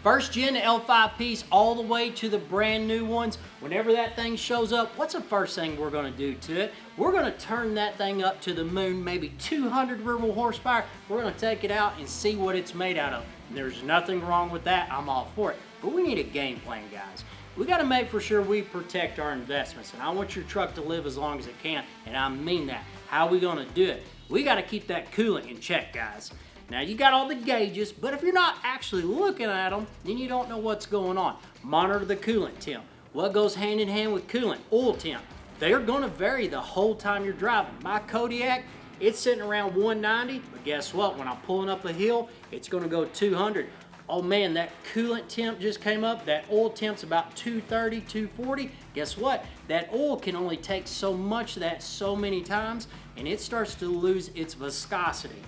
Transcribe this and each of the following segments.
First gen L5Ps all the way to the brand new ones. Whenever that thing shows up, what's the first thing we're gonna do to it? We're gonna turn that thing up to the moon, maybe 200 verbal horsepower. We're gonna take it out and see what it's made out of. And there's nothing wrong with that, I'm all for it. But we need a game plan, guys. We gotta make for sure we protect our investments, and I want your truck to live as long as it can, and I mean that. How are we gonna do it? We gotta keep that coolant in check, guys. Now you got all the gauges, but if you're not actually looking at them, then you don't know what's going on. Monitor the coolant temp. What goes hand in hand with coolant? Oil temp. They're gonna vary the whole time you're driving. My Kodiak, it's sitting around 190, but guess what? When I'm pulling up a hill, it's gonna go 200. Oh man, that coolant temp just came up. That oil temp's about 230, 240. Guess what? That oil can only take so much of that so many times, and it starts to lose its viscosity.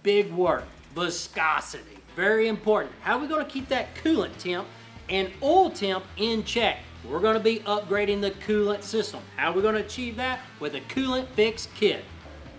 Big word, viscosity. Very important. How are we gonna keep that coolant temp and oil temp in check? We're gonna be upgrading the coolant system. How are we gonna achieve that? With a coolant fix kit.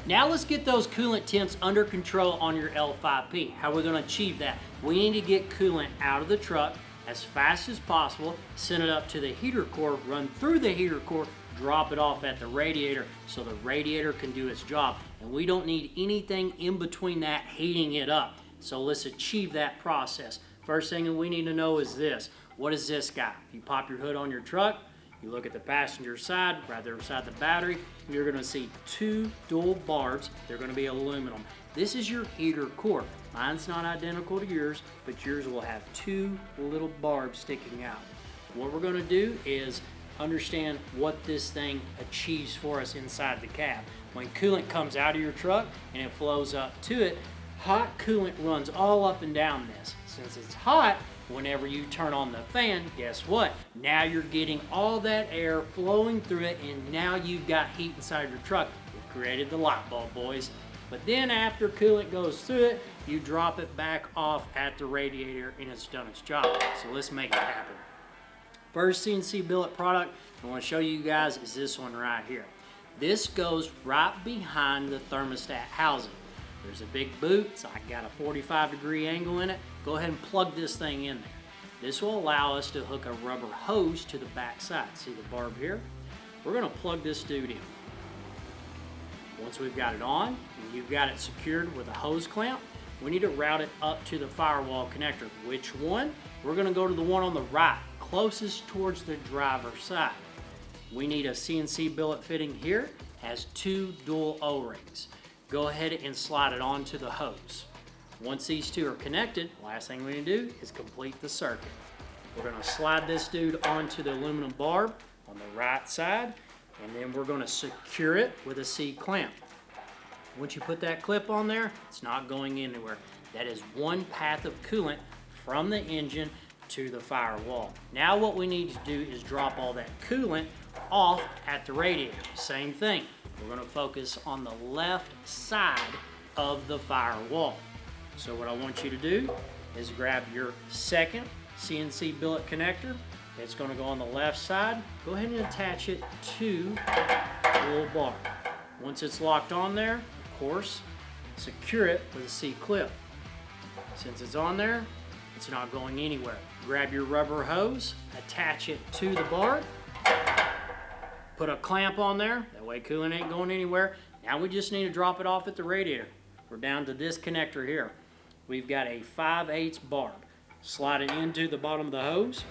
Now let's get those coolant temps under control on your L5P. How are we gonna achieve that? We need to get coolant out of the truck as fast as possible, send it up to the heater core, run through the heater core, drop it off at the radiator so the radiator can do its job. And we don't need anything in between that heating it up. So let's achieve that process. First thing we need to know is this. What is this guy? If you pop your hood on your truck, you look at the passenger side, right there beside the battery, you're gonna see two dual barbs. They're gonna be aluminum. This is your heater core. Mine's not identical to yours, but yours will have two little barbs sticking out. What we're gonna do is understand what this thing achieves for us inside the cab. When coolant comes out of your truck and it flows up to it, hot coolant runs all up and down this. Since it's hot, whenever you turn on the fan, guess what? Now you're getting all that air flowing through it, and now you've got heat inside your truck. We've created the light bulb, boys. But then after coolant goes through it, you drop it back off at the radiator and it's done its job. So let's make it happen. First CNC billet product I want to show you guys is this one right here. This goes right behind the thermostat housing. There's a big boot, so I got a 45-degree angle in it. Go ahead and plug this thing in there. This will allow us to hook a rubber hose to the back side. See the barb here? We're gonna plug this dude in. Once we've got it on, and you've got it secured with a hose clamp, we need to route it up to the firewall connector. Which one? We're gonna go to the one on the right, closest towards the driver's side. We need a CNC billet fitting here, has two dual O-rings. Go ahead and slide it onto the hose. Once these two are connected, last thing we need to do is complete the circuit. We're gonna slide this dude onto the aluminum barb on the right side, and then we're gonna secure it with a C-clamp. Once you put that clip on there, it's not going anywhere. That is one path of coolant from the engine to the firewall. Now what we need to do is drop all that coolant off at the radiator. Same thing. We're going to focus on the left side of the firewall. So what I want you to do is grab your second CNC billet connector. It's going to go on the left side. Go ahead and attach it to the little bar. Once it's locked on there, of course, secure it with a C-clip. Since it's on there, it's not going anywhere. Grab your rubber hose, attach it to the bar, put a clamp on there, that way coolant ain't going anywhere. Now we just need to drop it off at the radiator. We're down to this connector here. We've got a 5/8 barb. Slide it into the bottom of the hose.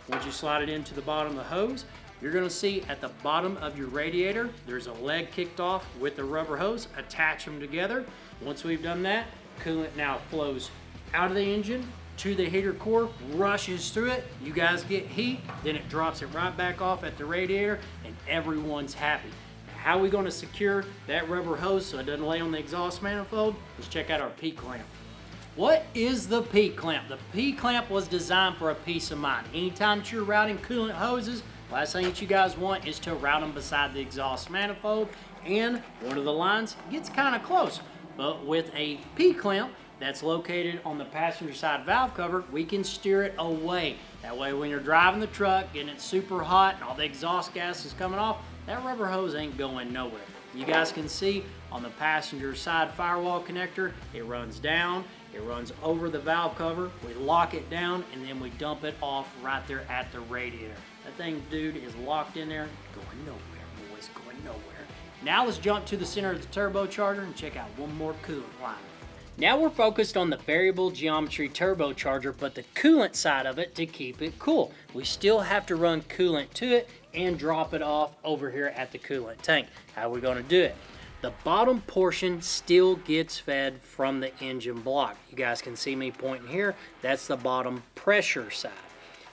Once you slide it into the bottom of the hose, you're gonna see at the bottom of your radiator, there's a leg kicked off with the rubber hose. Attach them together. Once we've done that, coolant now flows out of the engine to the heater core, rushes through it, you guys get heat, then it drops it right back off at the radiator, and everyone's happy. How are we gonna secure that rubber hose so it doesn't lay on the exhaust manifold? Let's check out our P-clamp. What is the P-clamp? The P-clamp was designed for a peace of mind. Anytime that you're routing coolant hoses, last thing that you guys want is to route them beside the exhaust manifold, and one of the lines gets kind of close. But with a P-clamp that's located on the passenger side valve cover, we can steer it away. That way when you're driving the truck, getting it super hot and all the exhaust gas is coming off, that rubber hose ain't going nowhere. You guys can see on the passenger side firewall connector, it runs down It runs over the valve cover, we lock it down, and then we dump it off right there at the radiator. That thing, dude, is locked in there, going nowhere, boys, going nowhere. Now let's jump to the center of the turbocharger and check out one more coolant line. Now we're focused on the variable geometry turbocharger, but the coolant side of it to keep it cool. We still have to run coolant to it and drop it off over here at the coolant tank. How are we going to do it? The bottom portion still gets fed from the engine block. You guys can see me pointing here. That's the bottom pressure side.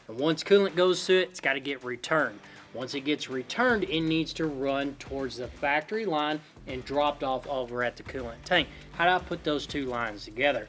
And once coolant goes to it, it's got to get returned. Once it gets returned, it needs to run towards the factory line and dropped off over at the coolant tank. How do I put those two lines together?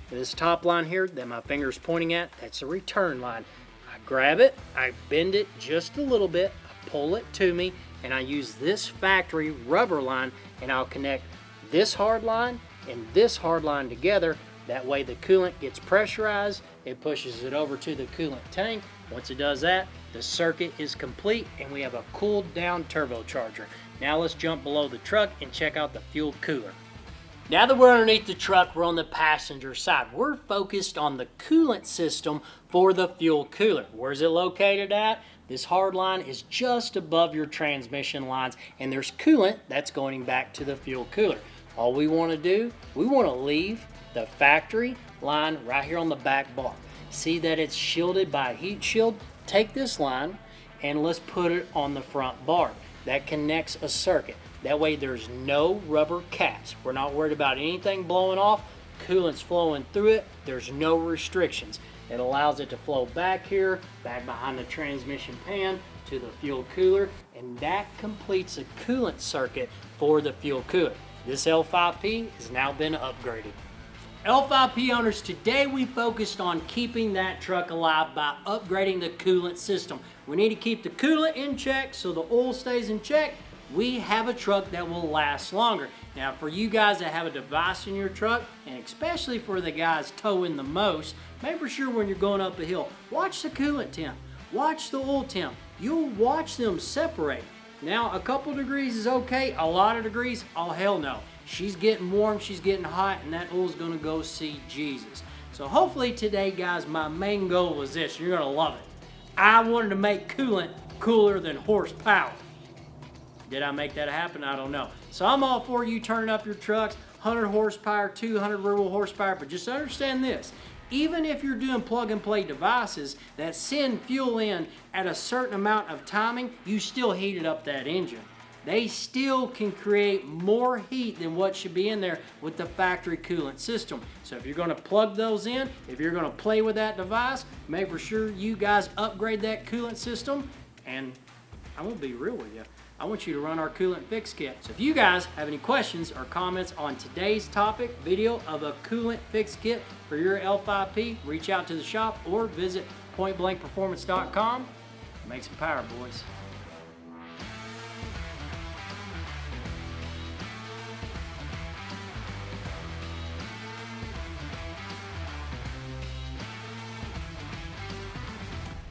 This top line here that my finger's pointing at, that's the return line. I grab it, I bend it just a little bit, I pull it to me, and I use this factory rubber line, and I'll connect this hard line and this hard line together. That way the coolant gets pressurized, it pushes it over to the coolant tank. Once it does that, the circuit is complete and we have a cooled down turbocharger. Now let's jump below the truck and check out the fuel cooler. Now that we're underneath the truck, we're on the passenger side. We're focused on the coolant system for the fuel cooler. Where's it located at? This hard line is just above your transmission lines, and there's coolant that's going back to the fuel cooler. All we want to do, we want to leave the factory line right here on the back bar. See that it's shielded by a heat shield? Take this line and let's put it on the front bar. That connects a circuit. That way there's no rubber caps. We're not worried about anything blowing off. Coolant's flowing through it. There's no restrictions. It allows it to flow back here, back behind the transmission pan to the fuel cooler, and that completes a coolant circuit for the fuel cooler. This L5P has now been upgraded. L5P owners, today we focused on keeping that truck alive by upgrading the coolant system. We need to keep the coolant in check so the oil stays in check. We have a truck that will last longer. Now for you guys that have a device in your truck, and especially for the guys towing the most, make for sure when you're going up a hill, watch the coolant temp, watch the oil temp. You'll watch them separate. Now a couple degrees is okay, a lot of degrees, oh hell no. She's getting warm, she's getting hot, and that oil's gonna go see Jesus. So hopefully today, guys, my main goal was this. You're gonna love it. I wanted to make coolant cooler than horsepower. Did I make that happen? I don't know. So I'm all for you turning up your trucks, 100 horsepower, 200 variable horsepower, but just understand this. Even if you're doing plug-and-play devices that send fuel in at a certain amount of timing, you still heated up that engine. They still can create more heat than what should be in there with the factory coolant system. So if you're gonna plug those in, if you're gonna play with that device, make for sure you guys upgrade that coolant system. And I'm gonna be real with you. I want you to run our coolant fix kit. So if you guys have any questions or comments on today's topic, video of a coolant fix kit for your L5P, reach out to the shop or visit pointblankperformance.com. Make some power, boys.